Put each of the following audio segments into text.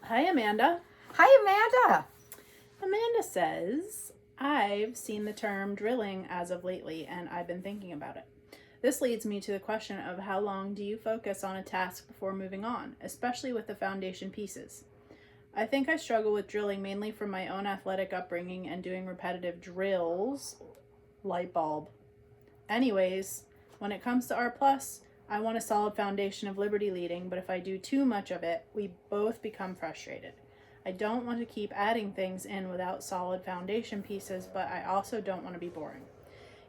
Hi, Amanda. Hi, Amanda. Amanda says, I've seen the term drilling as of lately, and I've been thinking about it. This leads me to the question of how long do you focus on a task before moving on, especially with the foundation pieces? I think I struggle with drilling mainly from my own athletic upbringing and doing repetitive drills. Light bulb. Anyways, when it comes to R plus, I want a solid foundation of liberty leading, but if I do too much of it, we both become frustrated. I don't want to keep adding things in without solid foundation pieces, but I also don't want to be boring.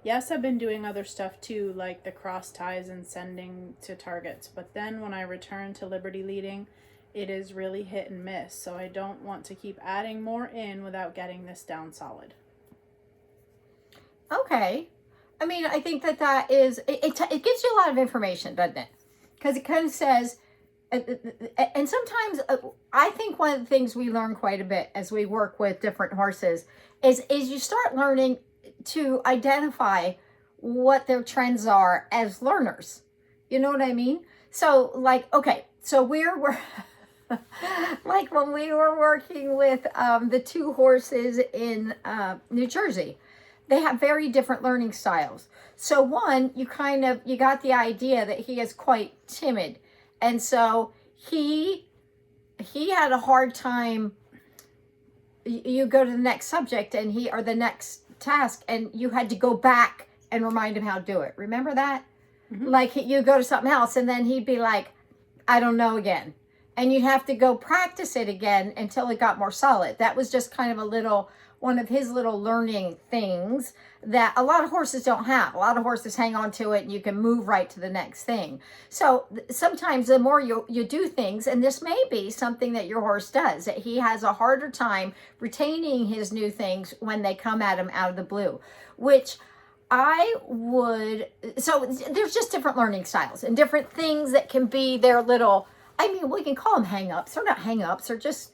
Yes, I've been doing other stuff too, like the cross ties and sending to targets, but then when I return to liberty leading, it is really hit and miss, so I don't want to keep adding more in without getting this down solid. Okay. I mean, I think that is, it gives you a lot of information, doesn't it? Because it kind of says, and sometimes I think one of the things we learn quite a bit as we work with different horses is you start learning to identify what their trends are as learners. You know what I mean? So like, okay, so we're like when we were working with the two horses in New Jersey, they have very different learning styles. So one, you got the idea that he is quite timid, and so he had a hard time. You go to the next subject and he or the next task, and you had to go back and remind him how to do it. Remember that? Mm-hmm. Like you go to something else, and then he'd be like, "I don't know" again, and you'd have to go practice it again until it got more solid. That was just kind of a little one of his little learning things that a lot of horses don't have. A lot of horses hang on to it and you can move right to the next thing. So sometimes the more you do things, and this may be something that your horse does, that he has a harder time retaining his new things when they come at him out of the blue, which I would, so there's just different learning styles and different things that can be their little, I mean, we can call them hang-ups. They're not hang-ups, they're just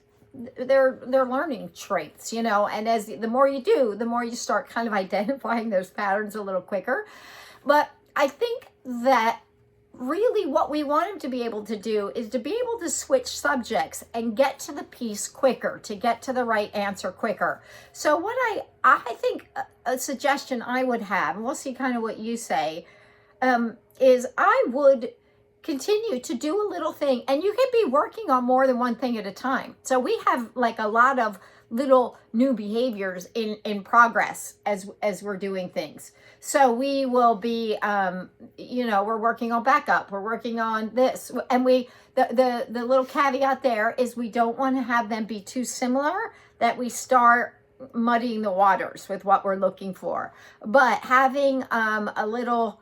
they're learning traits, and as the more you do, the more you start kind of identifying those patterns a little quicker. But I think that really what we want him to be able to do is to be able to switch subjects and get to the piece quicker, to get to the right answer quicker. So what I think a suggestion I would have, and we'll see kind of what you say, is I would continue to do a little thing, and you can be working on more than one thing at a time. So we have like a lot of little new behaviors in progress as we're doing things. So we will be we're working on backup, we're working on this, and the little caveat there is we don't want to have them be too similar that we start muddying the waters with what we're looking for. But having a little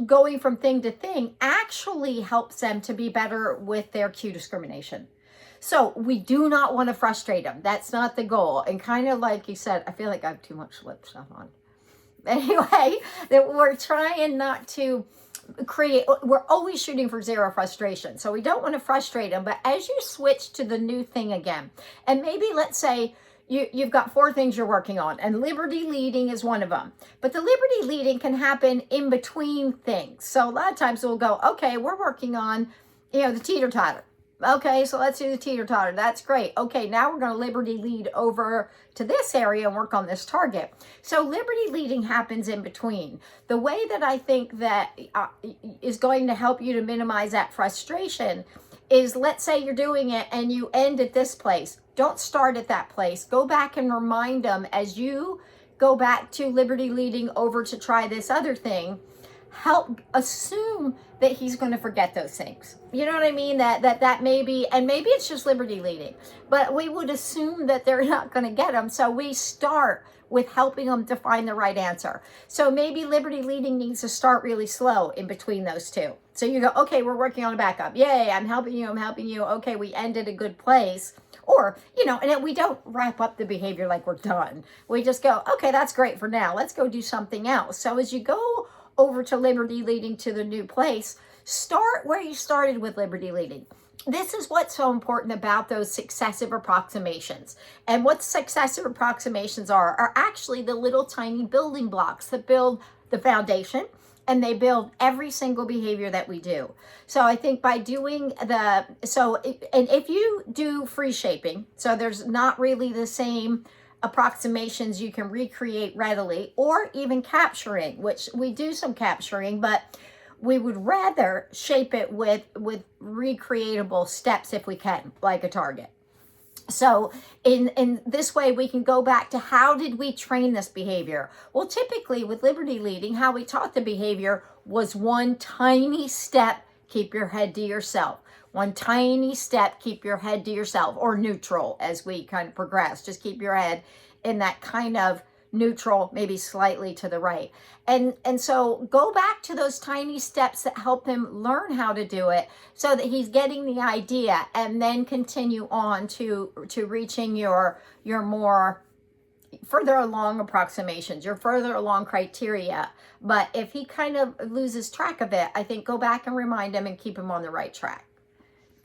going from thing to thing actually helps them to be better with their cue discrimination. So we do not want to frustrate them. That's not the goal. And kind of like you said, I feel like I have too much lip stuff on. Anyway, that we're trying not to we're always shooting for zero frustration. So we don't want to frustrate them. But as you switch to the new thing again, and maybe let's say you've got four things you're working on, and liberty leading is one of them. But the liberty leading can happen in between things. So a lot of times we'll go, okay, we're working on, the teeter-totter. Okay, so let's do the teeter-totter. That's great. Okay, now we're going to liberty lead over to this area and work on this target. So liberty leading happens in between. The way that I think that is going to help you to minimize that frustration is, let's say you're doing it and you end at this place. Don't start at that place. Go back and remind them as you go back to liberty leading over to try this other thing. Help assume that he's going to forget those things. You know what I mean? That maybe, and maybe it's just liberty leading, but we would assume that they're not going to get them. So we start with helping them to find the right answer. So maybe liberty leading needs to start really slow in between those two. So you go, okay, we're working on a backup. Yay, I'm helping you. Okay, we ended a good place. Or, and then we don't wrap up the behavior like we're done. We just go, okay, that's great for now. Let's go do something else. So as you go over to liberty leading to the new place, start where you started with liberty leading. This is what's so important about those successive approximations. And what successive approximations are actually the little tiny building blocks that build the foundation. and they build every single behavior that we do. So I think by doing and if you do free shaping, so there's not really the same approximations you can recreate readily, or even capturing, which we do some capturing, but we would rather shape it with recreatable steps if we can, like a target. So in this way, we can go back to how did we train this behavior? Well, typically with Liberty Leading, how we taught the behavior was one tiny step, keep your head to yourself. One tiny step, keep your head to yourself, or neutral as we kind of progress. Just keep your head in that kind of neutral, maybe slightly to the right. And so go back to those tiny steps that help him learn how to do it so that he's getting the idea, and then continue on to reaching your more further along approximations, your further along criteria. But if he kind of loses track of it, I think go back and remind him and keep him on the right track.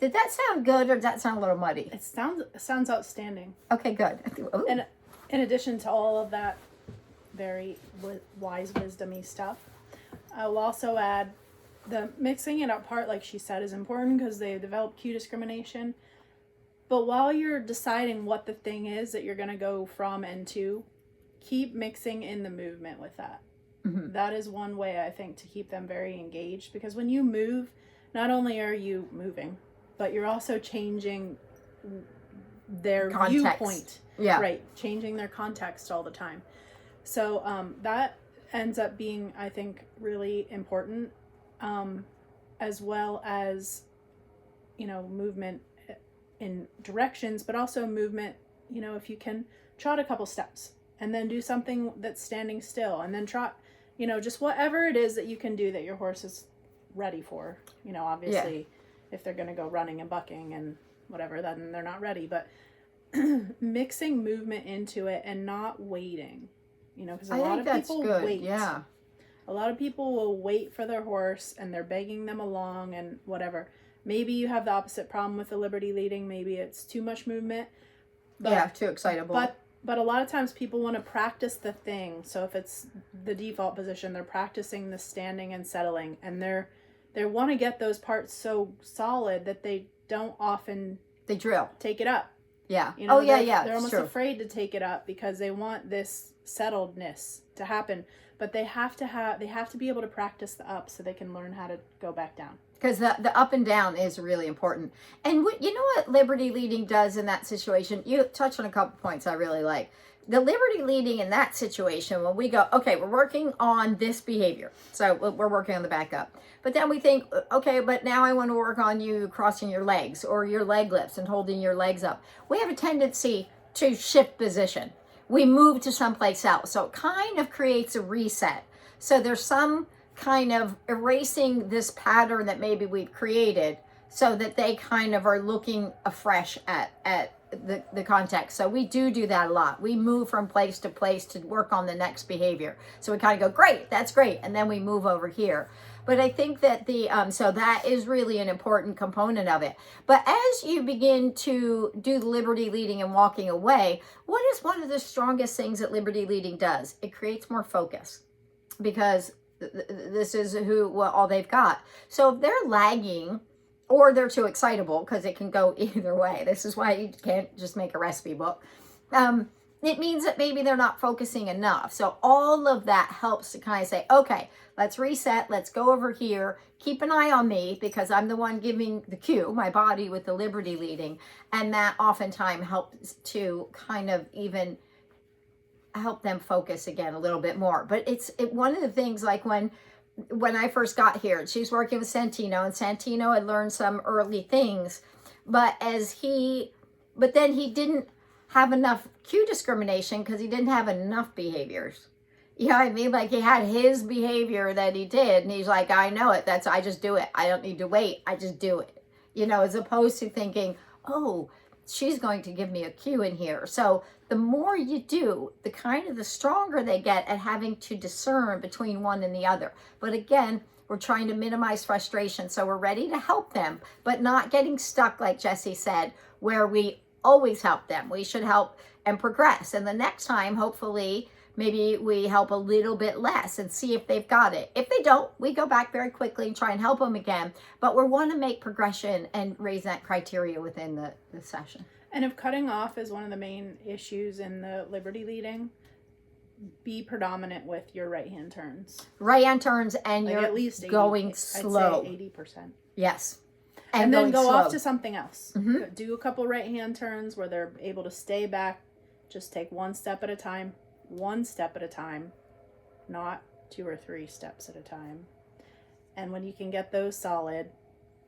Did that sound good, or did that sound a little muddy? It sounds outstanding. Okay, good. Ooh. And in addition to all of that very wise, wisdomy stuff, I will also add the mixing it up part, like she said, is important because they develop cue discrimination. But while you're deciding what the thing is that you're going to go from and to, keep mixing in the movement with that. Mm-hmm. That is one way, I think, to keep them very engaged, because when you move, not only are you moving, but you're also changing their Context. viewpoint. Yeah. Right. Changing their context all the time. So that ends up being, I think, really important, as well as, movement in directions, but also movement, if you can trot a couple steps and then do something that's standing still, and then trot, just whatever it is that you can do that your horse is ready for. Obviously, if they're going to go running and bucking and whatever, then they're not ready. But mixing movement into it and not waiting, because a lot of people wait. Yeah. A lot of people will wait for their horse and they're begging them along and whatever. Maybe you have the opposite problem with the Liberty Leading. Maybe it's too much movement. But, too excitable. But a lot of times people want to practice the thing. So if it's the default position, they're practicing the standing and settling, and they want to get those parts so solid that they don't often drill. Take it up. Yeah. They're almost true. afraid to take it up because they want this settledness to happen. But they have to be able to practice the up so they can learn how to go back down. Because the up and down is really important. And you know what Liberty Leading does in that situation? You touched on a couple points I really like. The Liberty Leading in that situation, when we go, okay, we're working on this behavior. So we're working on the back up. But then we think, okay, but now I want to work on you crossing your legs or your leg lifts and holding your legs up. We have a tendency to shift position. We move to someplace else. So it kind of creates a reset. So there's some kind of erasing this pattern that maybe we've created so that they kind of are looking afresh at the context. So we do that a lot. We move from place to place to work on the next behavior. So we kind of go, great, that's great. And then we move over here. But I think that so that is really an important component of it. But as you begin to do the Liberty Leading and walking away, what is one of the strongest things that Liberty Leading does? It creates more focus, because this is all they've got. So if they're lagging or they're too excitable, because it can go either way. This is why you can't just make a recipe book. It means that maybe they're not focusing enough. So all of that helps to kind of say, okay, let's reset. Let's go over here. Keep an eye on me, because I'm the one giving the cue, my body, with the Liberty Leading. And that oftentimes helps to kind of even help them focus again a little bit more. But it's one of the things, like when I first got here, she's working with Santino, and Santino had learned some early things, but then he didn't have enough cue discrimination because he didn't have enough behaviors. You know what I mean? Like, he had his behavior that he did, and he's like, I know it. I just do it. I don't need to wait. I just do it. As opposed to thinking, oh, she's going to give me a cue in here. So the more you do, the stronger they get at having to discern between one and the other. But again, we're trying to minimize frustration. So we're ready to help them, but not getting stuck, like Jesse said, where we always help them. We should help and progress. And the next time, hopefully, maybe we help a little bit less and see if they've got it. If they don't, we go back very quickly and try and help them again. But we want to make progression and raise that criteria within the session. And if cutting off is one of the main issues in the Liberty leading, be predominant with your right hand turns. Right hand turns, and Like you're at least 80, going slow. I'd say 80%. Yes. And then go slow. off to something else. Mhm. Do a couple right hand turns where they're able to stay back. Just take one step at a time. One step at a time. Not 2 or 3 steps at a time. And when you can get those solid,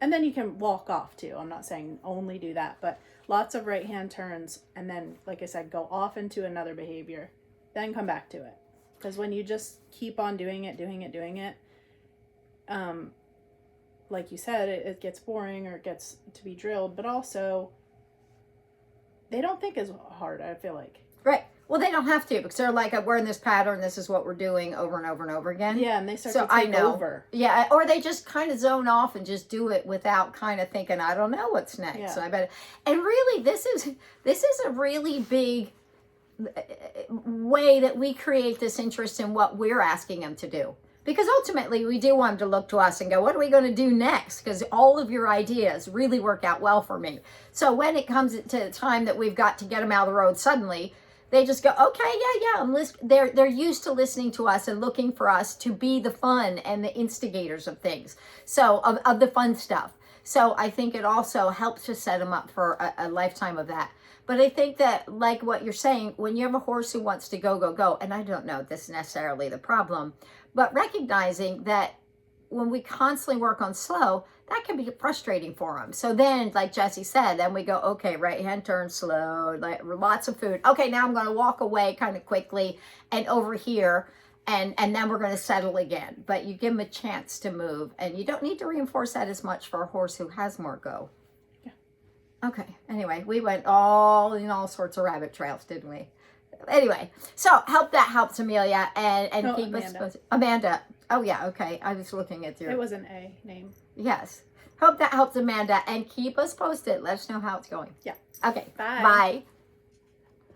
and then you can walk off too. I'm not saying only do that, but lots of right hand turns. And then, like I said, go off into another behavior. Then come back to it. Because when you just keep on doing it, like you said, it gets boring or it gets to be drilled, but also they don't think as hard, I feel like. Right. Well, they don't have to because they're like, we're in this pattern. This is what we're doing over and over and over again. Yeah, and they start to take over. Yeah, or they just kind of zone off and just do it without kind of thinking, I don't know what's next. Yeah. So I bet. And really, this is a really big way that we create this interest in what we're asking them to do. Because ultimately, we do want them to look to us and go, what are we going to do next? Because all of your ideas really work out well for me. So when it comes to the time that we've got to get them out of the road suddenly, they just go, okay, yeah. They're used to listening to us and looking for us to be the fun and the instigators of things. So of the fun stuff. So I think it also helps to set them up for a lifetime of that. But I think that, like what you're saying, when you have a horse who wants to go, and I don't know if this is necessarily the problem, but recognizing that when we constantly work on slow, that can be frustrating for them. So then, like Jesse said, then we go, okay, right hand turn slow, like lots of food. Okay, now I'm going to walk away kind of quickly and over here, and then we're going to settle again. But you give them a chance to move, and you don't need to reinforce that as much for a horse who has more go. Yeah. Okay, anyway, we went all sorts of rabbit trails, didn't we? Anyway, so that helps Amelia and No, keep Amanda. us posted. Amanda. Oh yeah, okay. I was looking at your. It was an A name. Yes. Hope that helps Amanda and keep us posted. Let us know how it's going. Yeah. Okay. Bye. Bye.